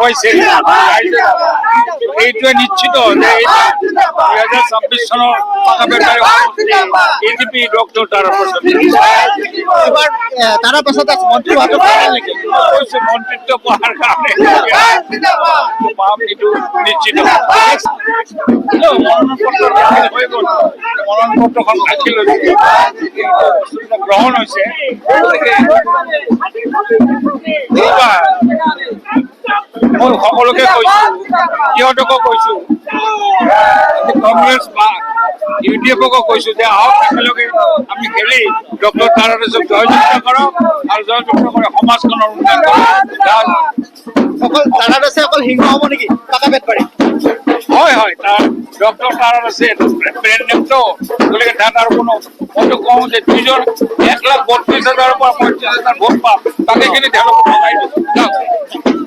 কৈছে এইটোৱে নিশ্চিত যে এইটা 2026 চনৰ পাকাবেটাৰ এটিপি ডক্টৰ তাৰাপ্ৰসাদ এবাৰ তাৰা প্ৰসাদ মন্ত্ৰী হতে পাৰেন নাকি? কৈছে মন্ত্ৰিত্ব পাওয়াৰ কাৰণে পাম এইটো নিশ্চিত মনোনয়নপত্ৰখন দাখিল হৈছে গ্ৰহণ হৈছে মই সকলোকে কৈছো সিহঁতকো কৈছো কংগ্ৰেছ বা ইউডিএফকো কৈছো যে আহক একেলগে আমি খেলি ডক্টৰ তাৰাপ্ৰসাদক জয়যুক্ত কৰক আৰু জয়যুক্ত কৰি সমাজখনৰ উন্নয়ন কৰক অকল তাৰা আছে অকল হিংসা হব নাকি পাকাবেটবাড়ি? হয় হয় তাৰ ডক্টৰ তাৰাপ্ৰসাদ আছে ব্ৰেণ্ড নেমটো গতিকে তাত আৰু কোনো মইতো কওঁ যে দুইজন 1,32,000 পৰা 35,000 ভোট পাম বাকীখিনি তেওঁলোকক লগাই দিওঁ